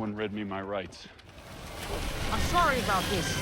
one read me my rights. I'm sorry about this.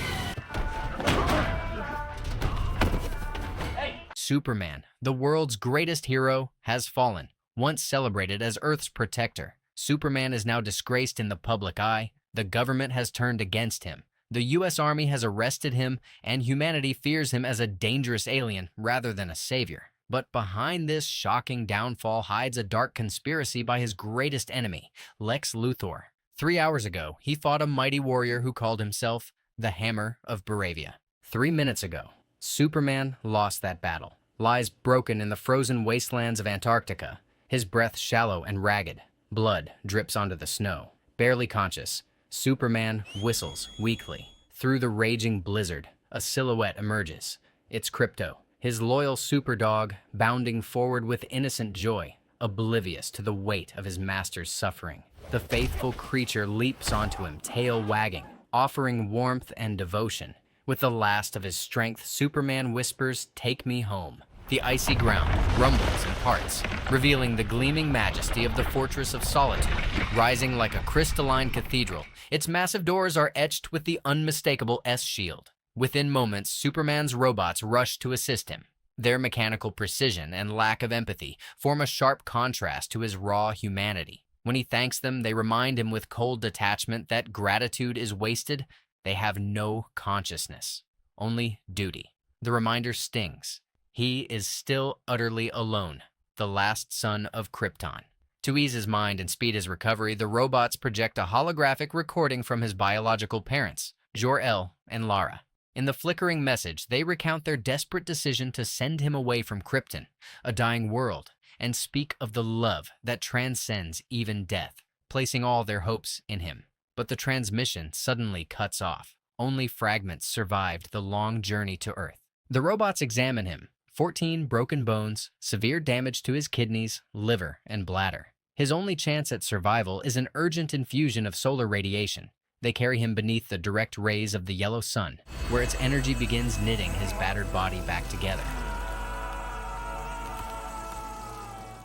Superman, the world's greatest hero, has fallen. Once celebrated as Earth's protector, Superman is now disgraced in the public eye. The government has turned against him. The U.S. Army has arrested him, and humanity fears him as a dangerous alien rather than a savior. But behind this shocking downfall hides a dark conspiracy by his greatest enemy, Lex Luthor. 3 hours ago, he fought a mighty warrior who called himself the Hammer of Baravia. 3 minutes ago, Superman lost that battle, lies broken in the frozen wastelands of Antarctica, his breath shallow and ragged. Blood drips onto the snow. Barely conscious, Superman whistles weakly. Through the raging blizzard, a silhouette emerges. It's Krypto, his loyal superdog, bounding forward with innocent joy, oblivious to the weight of his master's suffering. The faithful creature leaps onto him, tail wagging, offering warmth and devotion. With the last of his strength, Superman whispers, "Take me home." The icy ground rumbles and parts, revealing the gleaming majesty of the Fortress of Solitude. Rising like a crystalline cathedral, its massive doors are etched with the unmistakable S shield. Within moments, Superman's robots rush to assist him. Their mechanical precision and lack of empathy form a sharp contrast to his raw humanity. When he thanks them, they remind him with cold detachment that gratitude is wasted. They have no consciousness, only duty. The reminder stings. He is still utterly alone, the last son of Krypton. To ease his mind and speed his recovery, the robots project a holographic recording from his biological parents, Jor-El and Lara. In the flickering message, they recount their desperate decision to send him away from Krypton, a dying world, and speak of the love that transcends even death, placing all their hopes in him. But the transmission suddenly cuts off. Only fragments survived the long journey to Earth. The robots examine him. 14 broken bones, severe damage to his kidneys, liver, and bladder. His only chance at survival is an urgent infusion of solar radiation. They carry him beneath the direct rays of the yellow sun, where its energy begins knitting his battered body back together.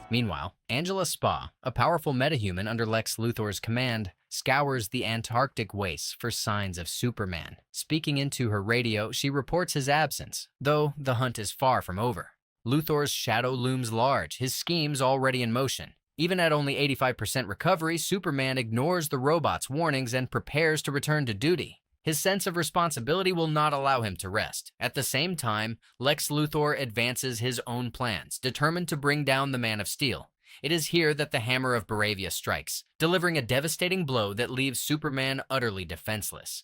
Meanwhile, Angela Spa, a powerful metahuman under Lex Luthor's command, scours the Antarctic wastes for signs of Superman. Speaking into her radio, she reports his absence, though the hunt is far from over. Luthor's shadow looms large, his schemes already in motion. Even at only 85% recovery, Superman ignores the robot's warnings and prepares to return to duty. His sense of responsibility will not allow him to rest. At the same time, Lex Luthor advances his own plans, determined to bring down the Man of Steel. It is here that the Hammer of Baravia strikes, delivering a devastating blow that leaves Superman utterly defenseless.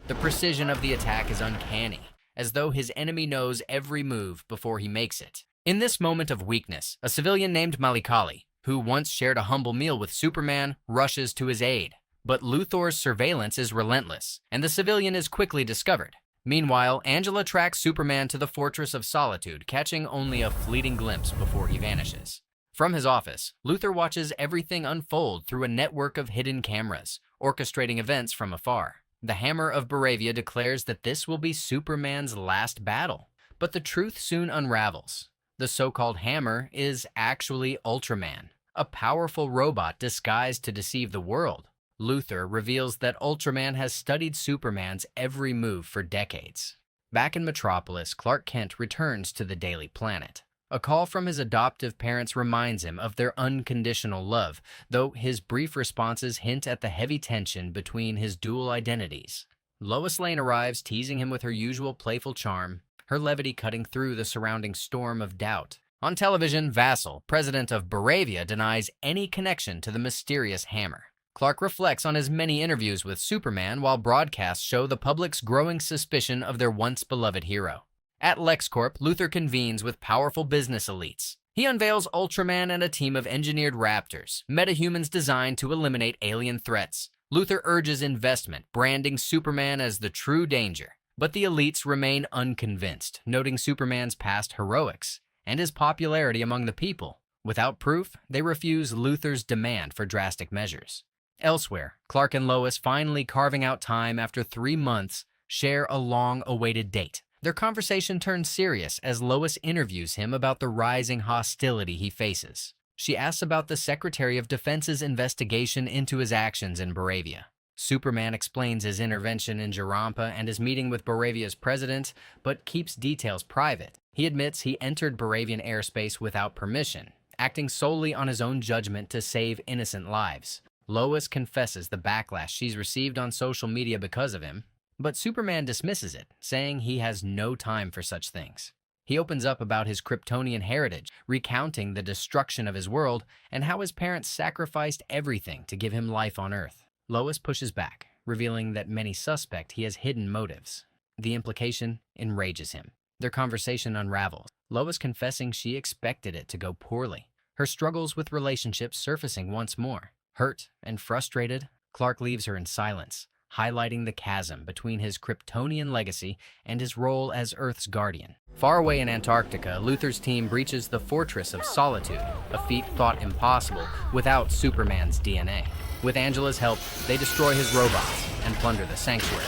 The precision of the attack is uncanny, as though his enemy knows every move before he makes it. In this moment of weakness, a civilian named Malikali, who once shared a humble meal with Superman, rushes to his aid. But Luthor's surveillance is relentless, and the civilian is quickly discovered. Meanwhile, Angela tracks Superman to the Fortress of Solitude, catching only a fleeting glimpse before he vanishes. From his office, Luthor watches everything unfold through a network of hidden cameras, orchestrating events from afar. The Hammer of Baravia declares that this will be Superman's last battle. But the truth soon unravels. The so-called Hammer is actually Ultraman, a powerful robot disguised to deceive the world. Luthor reveals that Ultraman has studied Superman's every move for decades. Back in Metropolis, Clark Kent returns to the Daily Planet. A call from his adoptive parents reminds him of their unconditional love, though his brief responses hint at the heavy tension between his dual identities. Lois Lane arrives, teasing him with her usual playful charm, her levity cutting through the surrounding storm of doubt. On television, Vassal, president of Baravia, denies any connection to the mysterious Hammer. Clark reflects on his many interviews with Superman, while broadcasts show the public's growing suspicion of their once-beloved hero. At LexCorp, Luthor convenes with powerful business elites. He unveils Ultraman and a team of engineered raptors, metahumans designed to eliminate alien threats. Luthor urges investment, branding Superman as the true danger. But the elites remain unconvinced, noting Superman's past heroics and his popularity among the people. Without proof, they refuse Luthor's demand for drastic measures. Elsewhere, Clark and Lois, finally carving out time after 3 months, share a long-awaited date. Their conversation turns serious as Lois interviews him about the rising hostility he faces. She asks about the Secretary of Defense's investigation into his actions in Boravia. Superman explains his intervention in Jarampa and his meeting with Boravia's president, but keeps details private. He admits he entered Boravian airspace without permission, acting solely on his own judgment to save innocent lives. Lois confesses the backlash she's received on social media because of him, but Superman dismisses it, saying he has no time for such things. He opens up about his Kryptonian heritage, recounting the destruction of his world and how his parents sacrificed everything to give him life on Earth. Lois pushes back, revealing that many suspect he has hidden motives. The implication enrages him. Their conversation unravels, Lois confessing she expected it to go poorly. Her struggles with relationships surfacing once more. Hurt and frustrated, Clark leaves her in silence, highlighting the chasm between his Kryptonian legacy and his role as Earth's guardian. Far away in Antarctica, Luthor's team breaches the Fortress of Solitude, a feat thought impossible without Superman's DNA. With Angela's help, they destroy his robots and plunder the sanctuary.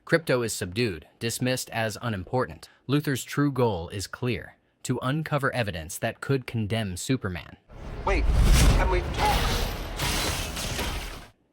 Krypto is subdued, dismissed as unimportant. Luthor's true goal is clear: to uncover evidence that could condemn Superman. Wait, can we talk?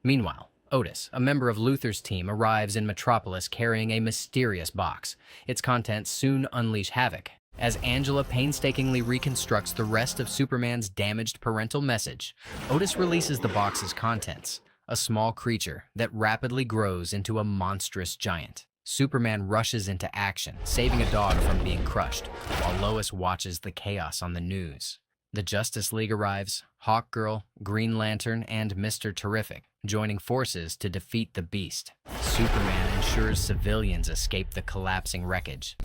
Meanwhile, Otis, a member of Luthor's team, arrives in Metropolis carrying a mysterious box. Its contents soon unleash havoc, as Angela painstakingly reconstructs the rest of Superman's damaged parental message. Otis releases the box's contents, a small creature that rapidly grows into a monstrous giant. Superman rushes into action, saving a dog from being crushed, while Lois watches the chaos on the news. The Justice League arrives, Hawkgirl, Green Lantern, and Mr. Terrific, joining forces to defeat the Beast. Superman ensures civilians escape the collapsing wreckage.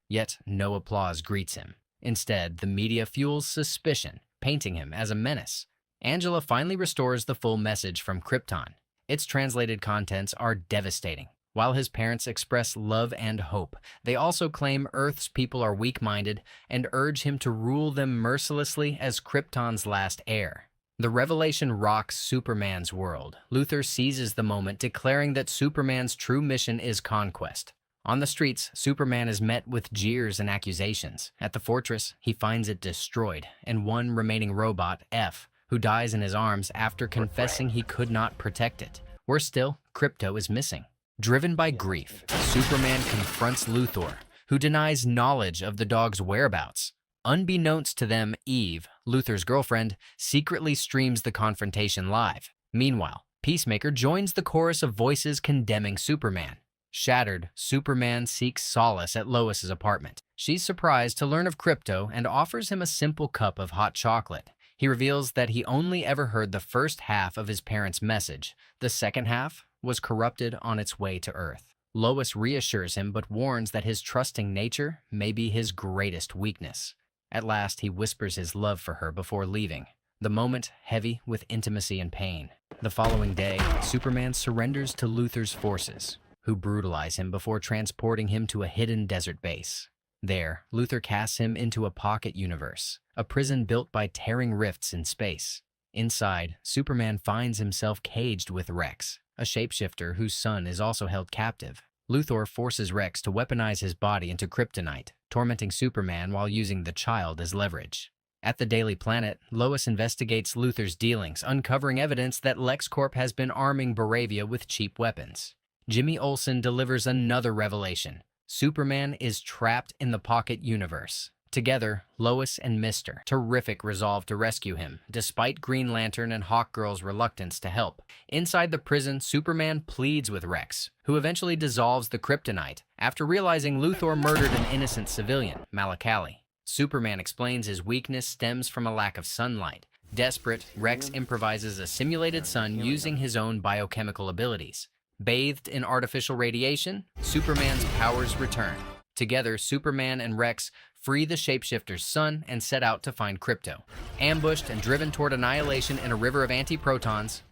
Yet no applause greets him. Instead, the media fuels suspicion, painting him as a menace. Angela finally restores the full message from Krypton. Its translated contents are devastating. While his parents express love and hope, they also claim Earth's people are weak-minded and urge him to rule them mercilessly as Krypton's last heir. The revelation rocks Superman's world. Luthor seizes the moment, declaring that Superman's true mission is conquest. On the streets, Superman is met with jeers and accusations. At the fortress, he finds it destroyed, and one remaining robot, F, who dies in his arms after confessing he could not protect it. Worse still, Krypto is missing. Driven by grief, Superman confronts Luthor, who denies knowledge of the dog's whereabouts. Unbeknownst to them, Eve, Luthor's girlfriend, secretly streams the confrontation live. Meanwhile, Peacemaker joins the chorus of voices condemning Superman. Shattered, Superman seeks solace at Lois's apartment. She's surprised to learn of Krypto and offers him a simple cup of hot chocolate. He reveals that he only ever heard the first half of his parents' message. The second half was corrupted on its way to Earth. Lois reassures him but warns that his trusting nature may be his greatest weakness. At last, he whispers his love for her before leaving, the moment heavy with intimacy and pain. The following day, Superman surrenders to Luthor's forces, who brutalize him before transporting him to a hidden desert base. There, Luthor casts him into a pocket universe, a prison built by tearing rifts in space. Inside, Superman finds himself caged with Rex, a shapeshifter whose son is also held captive. Luthor forces Rex to weaponize his body into kryptonite, tormenting Superman while using the child as leverage. At the Daily Planet, Lois investigates Luthor's dealings, uncovering evidence that LexCorp has been arming Boravia with cheap weapons. Jimmy Olsen delivers another revelation. Superman is trapped in the Pocket Universe. Together, Lois and Mr. Terrific resolve to rescue him, despite Green Lantern and Hawkgirl's reluctance to help. Inside the prison, Superman pleads with Rex, who eventually dissolves the kryptonite after realizing Luthor murdered an innocent civilian, Malakali. Superman explains his weakness stems from a lack of sunlight. Desperate, Rex improvises a simulated sun using his own biochemical abilities. Bathed in artificial radiation, Superman's powers return. Together, Superman and Rex free the shapeshifter's son and set out to find Krypto. Ambushed and driven toward annihilation in a river of anti-protons,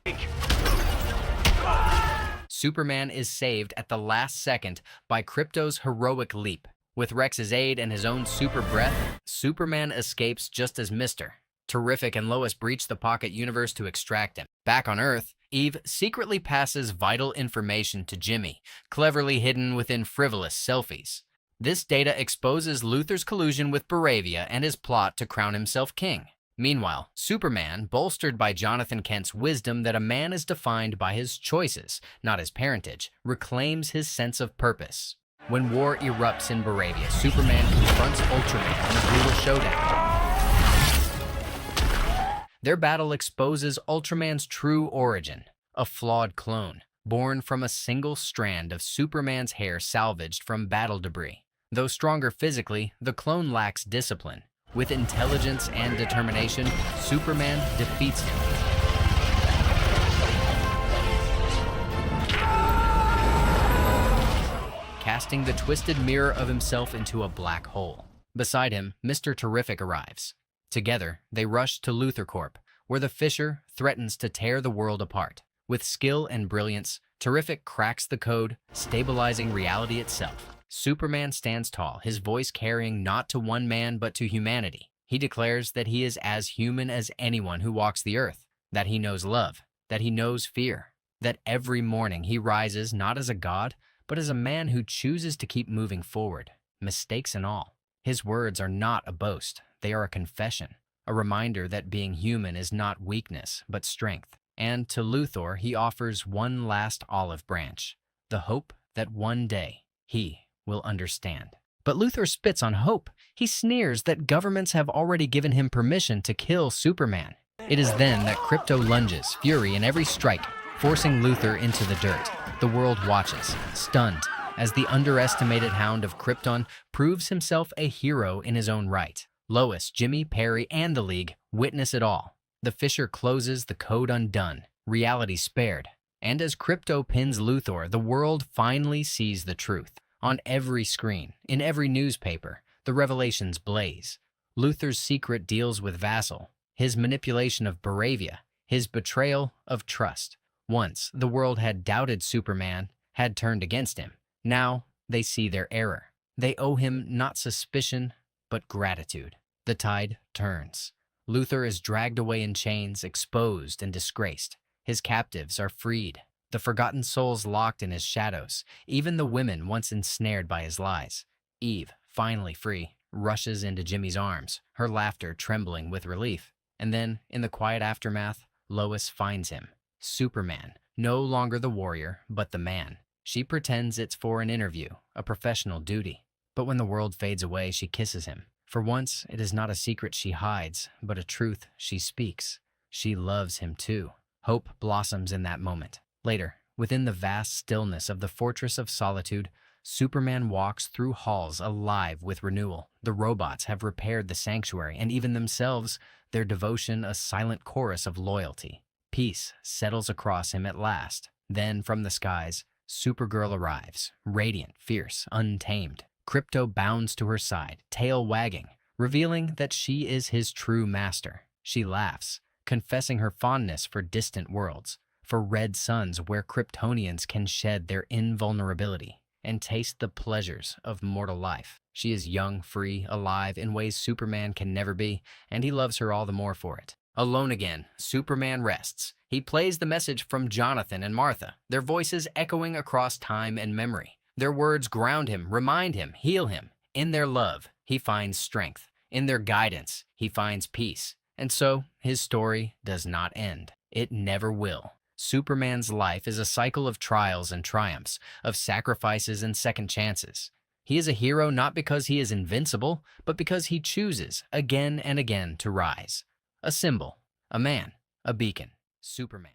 Superman is saved at the last second by Krypto's heroic leap. With Rex's aid and his own super breath, Superman escapes just as Mr. Terrific and Lois breach the pocket universe to extract him. Back on Earth, Eve secretly passes vital information to Jimmy, cleverly hidden within frivolous selfies. This data exposes Luthor's collusion with Baravia and his plot to crown himself king. Meanwhile, Superman, bolstered by Jonathan Kent's wisdom that a man is defined by his choices, not his parentage, reclaims his sense of purpose. When war erupts in Baravia, Superman confronts Ultraman in a brutal showdown. Their battle exposes Ultraman's true origin, a flawed clone, born from a single strand of Superman's hair salvaged from battle debris. Though stronger physically, the clone lacks discipline. With intelligence and determination, Superman defeats him. Casting the twisted mirror of himself into a black hole. Beside him, Mr. Terrific arrives. Together, they rush to Luthor Corp, where the Fisher threatens to tear the world apart. With skill and brilliance, Terrific cracks the code, stabilizing reality itself. Superman stands tall, his voice carrying not to one man but to humanity. He declares that he is as human as anyone who walks the earth, that he knows love, that he knows fear, that every morning he rises not as a god, but as a man who chooses to keep moving forward, mistakes and all. His words are not a boast, they are a confession, a reminder that being human is not weakness, but strength. And to Luthor, he offers one last olive branch, the hope that one day he will understand. But Luthor spits on hope. He sneers that governments have already given him permission to kill Superman. It is then that Krypto lunges, fury in every strike, forcing Luthor into the dirt. The world watches, stunned, as the underestimated Hound of Krypton proves himself a hero in his own right. Lois, Jimmy, Perry, and the League witness it all. The Fisher closes, the code undone, reality spared. And as Krypto pins Luthor, the world finally sees the truth. On every screen, in every newspaper, the revelations blaze. Luthor's secret deals with Vassal, his manipulation of Baravia, his betrayal of trust. Once, the world had doubted Superman, had turned against him. Now, they see their error. They owe him not suspicion, but gratitude. The tide turns. Luthor is dragged away in chains, exposed and disgraced. His captives are freed. The forgotten souls locked in his shadows, even the women once ensnared by his lies. Eve, finally free, rushes into Jimmy's arms, her laughter trembling with relief. And then, in the quiet aftermath, Lois finds him. Superman, no longer the warrior, but the man. She pretends it's for an interview, a professional duty. But when the world fades away, she kisses him. For once, it is not a secret she hides, but a truth she speaks. She loves him too. Hope blossoms in that moment. Later, within the vast stillness of the Fortress of Solitude, Superman walks through halls alive with renewal. The robots have repaired the sanctuary, and even themselves, their devotion a silent chorus of loyalty. Peace settles across him at last. Then, from the skies, Supergirl arrives, radiant, fierce, untamed. Krypto bounds to her side, tail wagging, revealing that she is his true master. She laughs, confessing her fondness for distant worlds, for red suns where Kryptonians can shed their invulnerability and taste the pleasures of mortal life. She is young, free, alive in ways Superman can never be, and he loves her all the more for it. Alone again, Superman rests. He plays the message from Jonathan and Martha, their voices echoing across time and memory. Their words ground him, remind him, heal him. In their love, he finds strength. In their guidance, he finds peace. And so, his story does not end. It never will. Superman's life is a cycle of trials and triumphs, of sacrifices and second chances. He is a hero not because he is invincible, but because he chooses, again and again, to rise. A symbol, a man, a beacon, Superman.